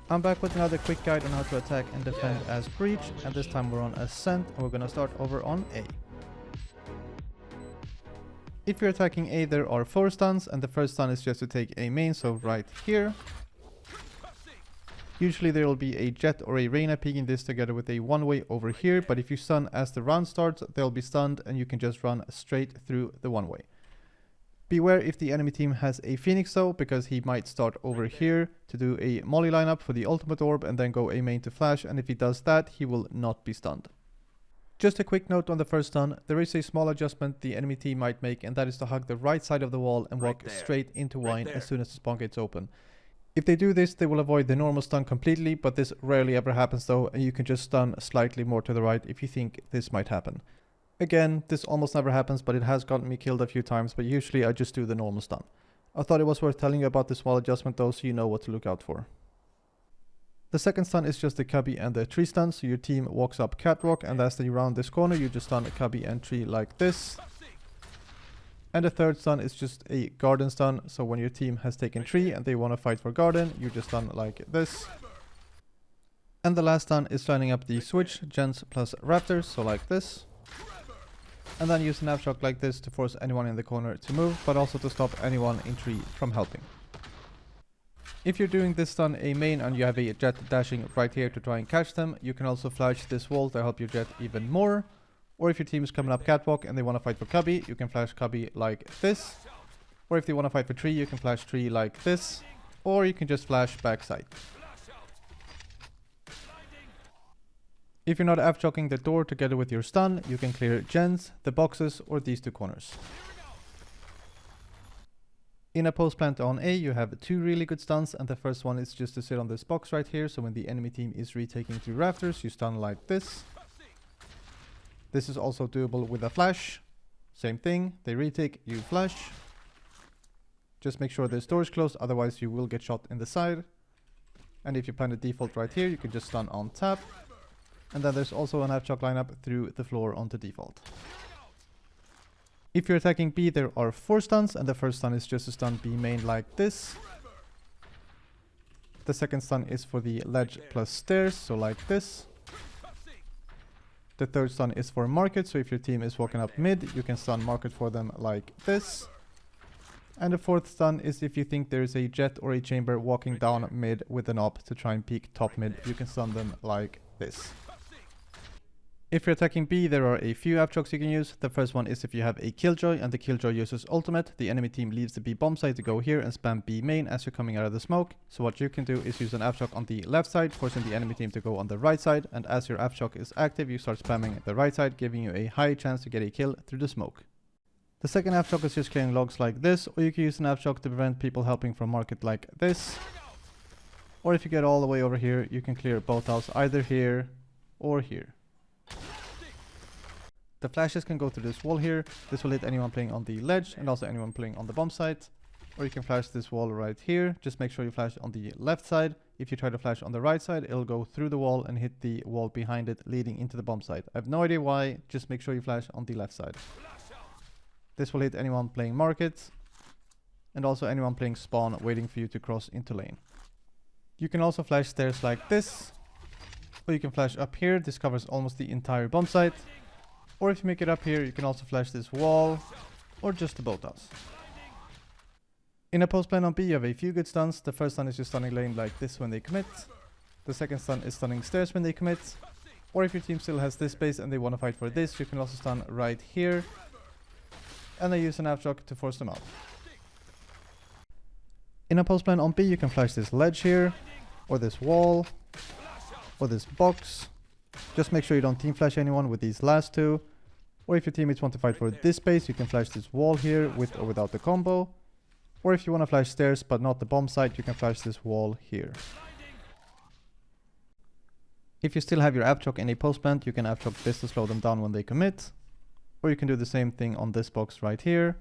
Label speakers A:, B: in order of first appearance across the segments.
A: I'm back with another quick guide on how to attack and defend as Breach, and this time we're on Ascent and we're gonna start over on A. If you're attacking A, there are 4 stuns, and the first stun is just to take A main, so right here. Usually there will be a Jet or a Reyna peeking this together with a one-way over here, but if you stun as the round starts, they'll be stunned and you can just run straight through the one-way. Beware if the enemy team has a Phoenix though, because he might start over here to do a molly lineup for the ultimate orb and then go A main to flash, and if he does that, he will not be stunned. Just a quick note on the first stun, there is a small adjustment the enemy team might make, and that is to hug the right side of the wall and walk straight into wine as soon as the spawn gates open. If they do this, they will avoid the normal stun completely, but this rarely ever happens though, and you can just stun slightly more to the right if you think this might happen. Again, this almost never happens, but it has gotten me killed a few times, but usually I just do the normal stun. I thought it was worth telling you about this small adjustment though, so you know what to look out for. The second stun is just the cubby and the tree stun, so your team walks up catwalk, and as they round this corner, you just stun a cubby and tree like this. And the third stun is just a garden stun, so when your team has taken tree and they want to fight for garden, you just stun like this. And the last stun is lining up the switch, gens plus raptors, so like this. And then use an Avshock like this to force anyone in the corner to move, but also to stop anyone in tree from helping. If you're doing this stun A main and you have a Jet dashing right here to try and catch them, you can also flash this wall to help your Jet even more. Or if your team is coming up catwalk and they want to fight for cubby, you can flash cubby like this. Or if they want to fight for tree, you can flash tree like this. Or you can just flash backside. If you're not Avshocking the door together with your stun, you can clear gens, the boxes, or these 2 corners. In a post plant on A, you have 2 really good stuns, and the first one is just to sit on this box right here, so when the enemy team is retaking through rafters, you stun like this. This is also doable with a flash. Same thing, they retake, you flash. Just make sure this door is closed, otherwise you will get shot in the side. And if you plant a default right here, you can just stun on tap. And then there's also an Avshock lineup through the floor onto default. If you're attacking B, there are 4 stuns, and the first stun is just to stun B main like this. The second stun is for the ledge plus stairs, so like this. The third stun is for market, so if your team is walking up mid, you can stun market for them like this. And the fourth stun is if you think there is a Jet or a chamber walking down mid with an op to try and peek top mid, you can stun them like this. If you're attacking B, there are a few Avshocks you can use. The first one is if you have a Killjoy and the Killjoy uses ultimate, the enemy team leaves the B bomb site to go here and spam B main as you're coming out of the smoke. So what you can do is use an Avshock on the left side, forcing the enemy team to go on the right side, and as your Avshock is active, you start spamming the right side, giving you a high chance to get a kill through the smoke. The second Avshock is just clearing logs like this, or you can use an Avshock to prevent people helping from market like this. Or if you get all the way over here, you can clear both house either here or here. The flashes can go through this wall here. This will hit anyone playing on the ledge and also anyone playing on the bomb site. Or you can flash this wall right here. Just make sure you flash on the left side. If you try to flash on the right side, it'll go through the wall and hit the wall behind it, leading into the bomb site. I have no idea why. Just make sure you flash on the left side. This will hit anyone playing market and also anyone playing spawn waiting for you to cross into lane. You can also flash stairs like this. Or you can flash up here. This covers almost the entire bomb site. Or if you make it up here, you can also flash this wall, or just the boathouse. In a post plan on B, you have a few good stuns. The first stun is just stunning lane like this when they commit. The second stun is stunning stairs when they commit. Or if your team still has this space and they want to fight for this, you can also stun right here. And then use an Avshock to force them out. In a post plan on B, you can flash this ledge here, or this wall, or this box. Just make sure you don't team flash anyone with these last 2. Or if your teammates want to fight for this space, you can flash this wall here with or without the combo. Or if you want to flash stairs but not the bomb site, you can flash this wall here. If you still have your Avshock in a post plant, you can Avshock this to slow them down when they commit. Or you can do the same thing on this box right here.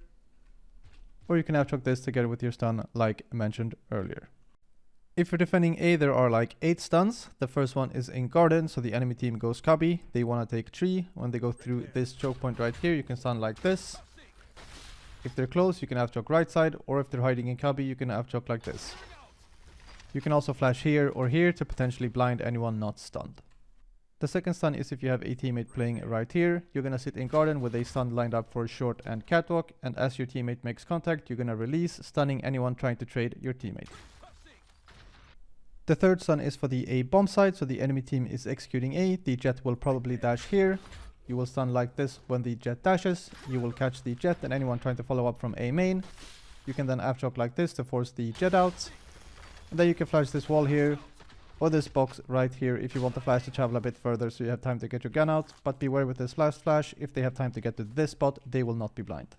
A: Or you can Avshock this together with your stun like mentioned earlier. If you're defending A, there are like 8 stuns. The first one is in garden, so the enemy team goes cubby. They want to take tree. When they go through this choke point right here, you can stun like this. If they're close, you can Avshock right side, or if they're hiding in cubby, you can Avshock like this. You can also flash here or here to potentially blind anyone not stunned. The second stun is if you have a teammate playing right here. You're gonna sit in garden with a stun lined up for short and catwalk, and as your teammate makes contact, you're gonna release, stunning anyone trying to trade your teammate. The third stun is for the A bomb side, so the enemy team is executing A. The jet will probably dash here. You will stun like this when the jet dashes. You will catch the jet and anyone trying to follow up from A main. You can then aftershock like this to force the jet out. And then you can flash this wall here, or this box right here if you want the flash to travel a bit further so you have time to get your gun out. But beware with this last flash, if they have time to get to this spot, they will not be blind.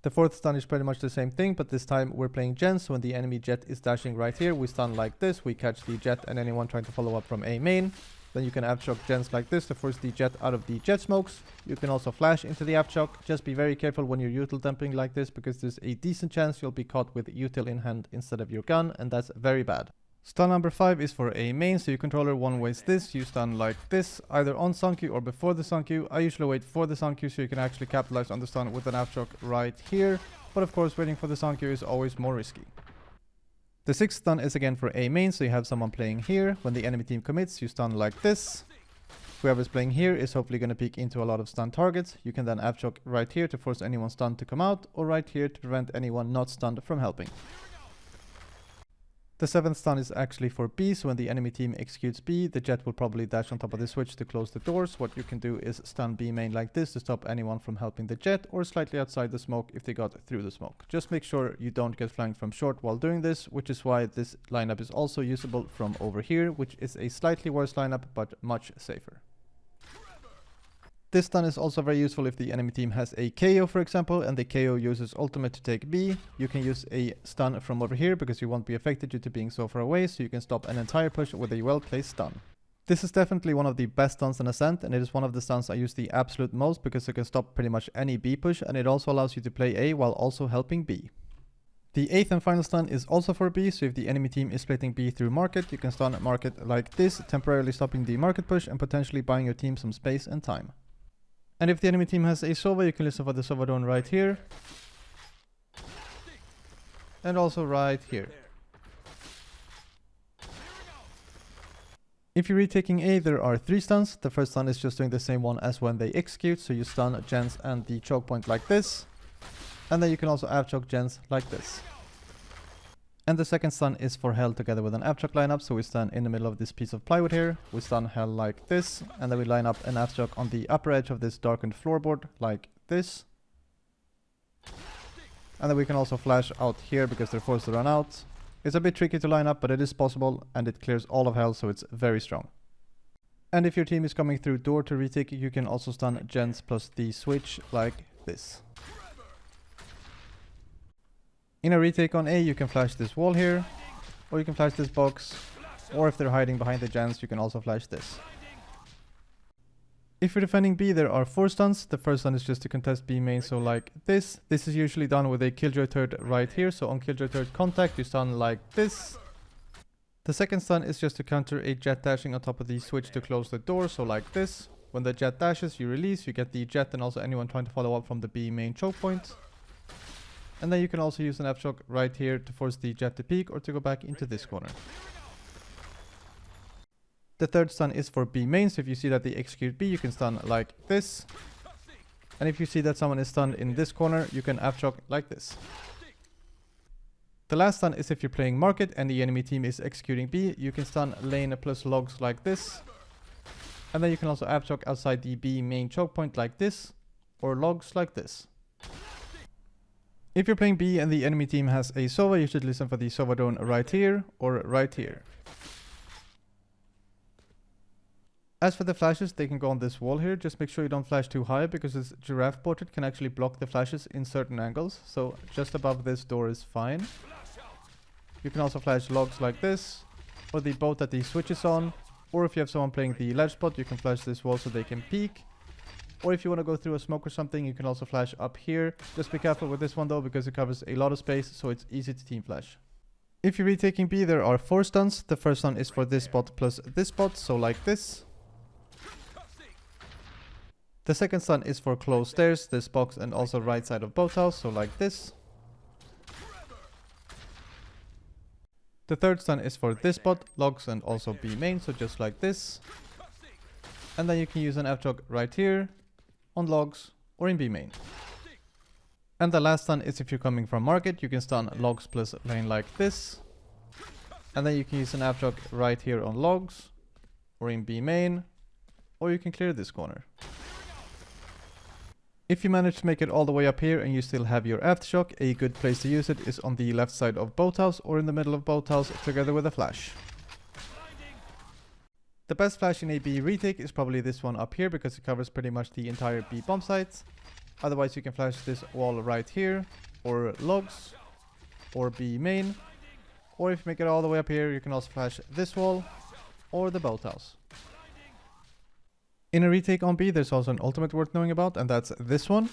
A: The fourth stun is pretty much the same thing, but this time we're playing gens. So when the enemy jet is dashing right here, we stun like this, we catch the jet and anyone trying to follow up from A main. Then you can aftershock gens like this to force the jet out of the jet smokes. You can also flash into the aftershock. Just be very careful when you're util dumping like this, because there's a decent chance you'll be caught with util in hand instead of your gun, and that's very bad. Stun number 5 is for A main, so your controller one-ways this. You stun like this, either on Sunq or before the Sunq. I usually wait for the Sunq so you can actually capitalize on the stun with an aftershock right here. But of course, waiting for the Sunq is always more risky. The sixth stun is again for A main, so you have someone playing here. When the enemy team commits, you stun like this. Whoever's playing here is hopefully going to peek into a lot of stun targets. You can then aftershock right here to force anyone stunned to come out, or right here to prevent anyone not stunned from helping. The seventh stun is actually for B, so when the enemy team executes B, the jet will probably dash on top of the switch to close the doors. What you can do is stun B main like this to stop anyone from helping the jet, or slightly outside the smoke if they got through the smoke. Just make sure you don't get flanked from short while doing this, which is why this lineup is also usable from over here, which is a slightly worse lineup, but much safer. This stun is also very useful if the enemy team has a KO, for example, and the KO uses ultimate to take B. You can use a stun from over here because you won't be affected due to being so far away, so you can stop an entire push with a well-placed stun. This is definitely one of the best stuns in Ascent, and it is one of the stuns I use the absolute most because it can stop pretty much any B push, and it also allows you to play A while also helping B. The eighth and final stun is also for B, so if the enemy team is splitting B through market, you can stun market like this, temporarily stopping the market push and potentially buying your team some space and time. And if the enemy team has a Sova, you can listen for the Sova drone right here. And also right here. If you're retaking A, there are 3 stuns. The first stun is just doing the same one as when they execute, so you stun gens and the choke point like this. And then you can also aftershock gens like this. And the second stun is for hell together with an aftershock lineup, so we stand in the middle of this piece of plywood here, we stun hell like this, and then we line up an aftershock on the upper edge of this darkened floorboard like this. And then we can also flash out here because they're forced to run out. It's a bit tricky to line up, but it is possible, and it clears all of hell, so it's very strong. And if your team is coming through door to retake, you can also stun gens plus the switch like this. In a retake on A, you can flash this wall here, or you can flash this box, or if they're hiding behind the gens, you can also flash this. If you're defending B, there are 4 stuns. The first stun is just to contest B main, so like this. This is usually done with a killjoy turret right here, so on killjoy turret contact, you stun like this. The second stun is just to counter a jet dashing on top of the switch to close the door, so like this. When the jet dashes, you release, you get the jet and also anyone trying to follow up from the B main choke point. And then you can also use an aftershock right here to force the jet to peek or to go back into this corner. The third stun is for B main, so if you see that they execute B, you can stun like this. And if you see that someone is stunned in this corner, you can aftershock like this. The last stun is if you're playing market and the enemy team is executing B, you can stun lane plus logs like this. And then you can also aftershock outside the B main choke point like this, or logs like this. If you're playing B and the enemy team has a Sova, you should listen for the Sova drone right here or right here. As for the flashes, they can go on this wall here. Just make sure you don't flash too high because this giraffe portrait can actually block the flashes in certain angles. So just above this door is fine. You can also flash logs like this, or the boat that the switch is on. Or if you have someone playing the ledge spot, you can flash this wall so they can peek. Or if you want to go through a smoke or something, you can also flash up here. Just be careful with this one though, because it covers a lot of space, so it's easy to team flash. If you're retaking B, there are 4 stuns. The first stun is for this spot plus this spot, so like this. The second stun is for closed stairs, this box and also right side of boathouse, so like this. The third stun is for this bot, logs and also B main, so just like this. And then you can use an F-choke right here, on logs, or in B main. And the last stun is if you're coming from market, you can stun logs plus lane like this. And then you can use an F-choke right here on logs, or in B main, or you can clear this corner. If you manage to make it all the way up here and you still have your aftershock, a good place to use it is on the left side of boathouse or in the middle of boathouse together with a flash. The best flash in a B retake is probably this one up here because it covers pretty much the entire B bomb site. Otherwise you can flash this wall right here, or logs, or B main, or if you make it all the way up here you can also flash this wall, or the boathouse. In a retake on B, there's also an ultimate worth knowing about, and that's this one.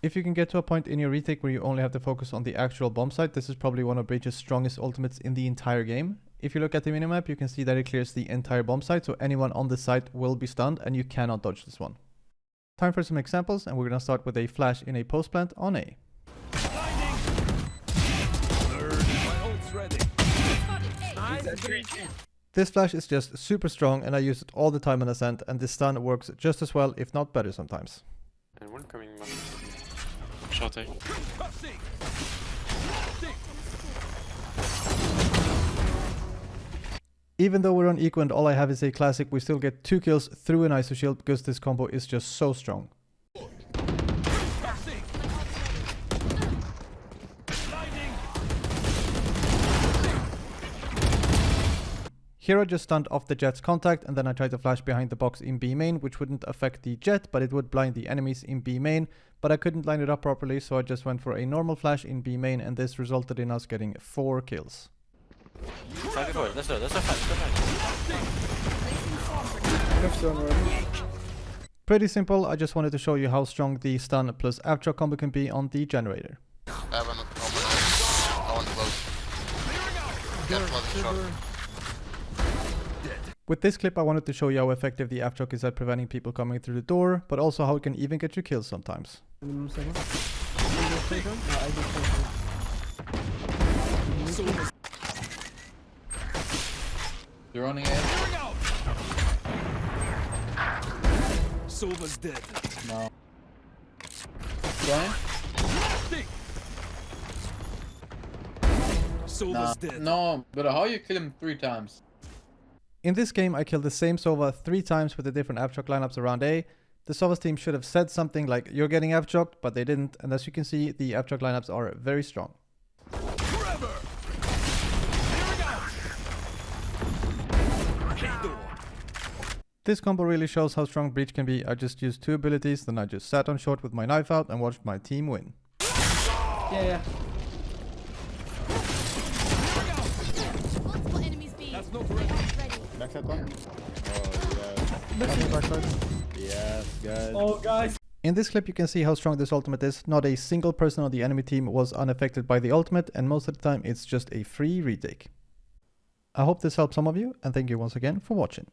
A: If you can get to a point in your retake where you only have to focus on the actual bomb site, this is probably one of Breach's strongest ultimates in the entire game. If you look at the minimap, you can see that it clears the entire bomb site, so anyone on the site will be stunned, and you cannot dodge this one. Time for some examples, and we're gonna start with a flash in a post plant on A. This flash is just super strong and I use it all the time on Ascent, and this stun works just as well, if not better sometimes.
B: And one coming up. Shot A.
A: Even though we're on eco and all I have is a classic, we still get 2 kills through an ISO shield because this combo is just so strong. Here I just stunned off the jet's contact and then I tried to flash behind the box in B main, which wouldn't affect the jet, but it would blind the enemies in B main, but I couldn't line it up properly, so I just went for a normal flash in B main, and this resulted in us getting 4 kills. Pretty simple, I just wanted to show you how strong the stun plus after combo can be on the generator.
C: I want to close.
A: With this clip I wanted to show you how effective the aftershock is at preventing people coming through the door, but also how it can even get you kills sometimes.
D: You're running in.
E: Sova's dead.
D: No. Brian?
E: Sova's dead.
D: No, but how you kill him 3 times?
A: In this game I killed the same Sova 3 times with the different aftershock lineups around A. The Sova's team should have said something like you're getting aftershocked, but they didn't, and as you can see the aftershock lineups are very strong. This combo really shows how strong Breach can be. I just used 2 abilities, then I just sat on short with my knife out and watched my team win.
D: Yeah.
F: Multiple enemies B.
E: That's no threat.
G: Backside one. Oh, yes, guys.
E: Oh, guys.
A: In this clip you can see how strong this ultimate is. Not a single person on the enemy team was unaffected by the ultimate, and most of the time it's just a free retake. I hope this helped some of you, and thank you once again for watching.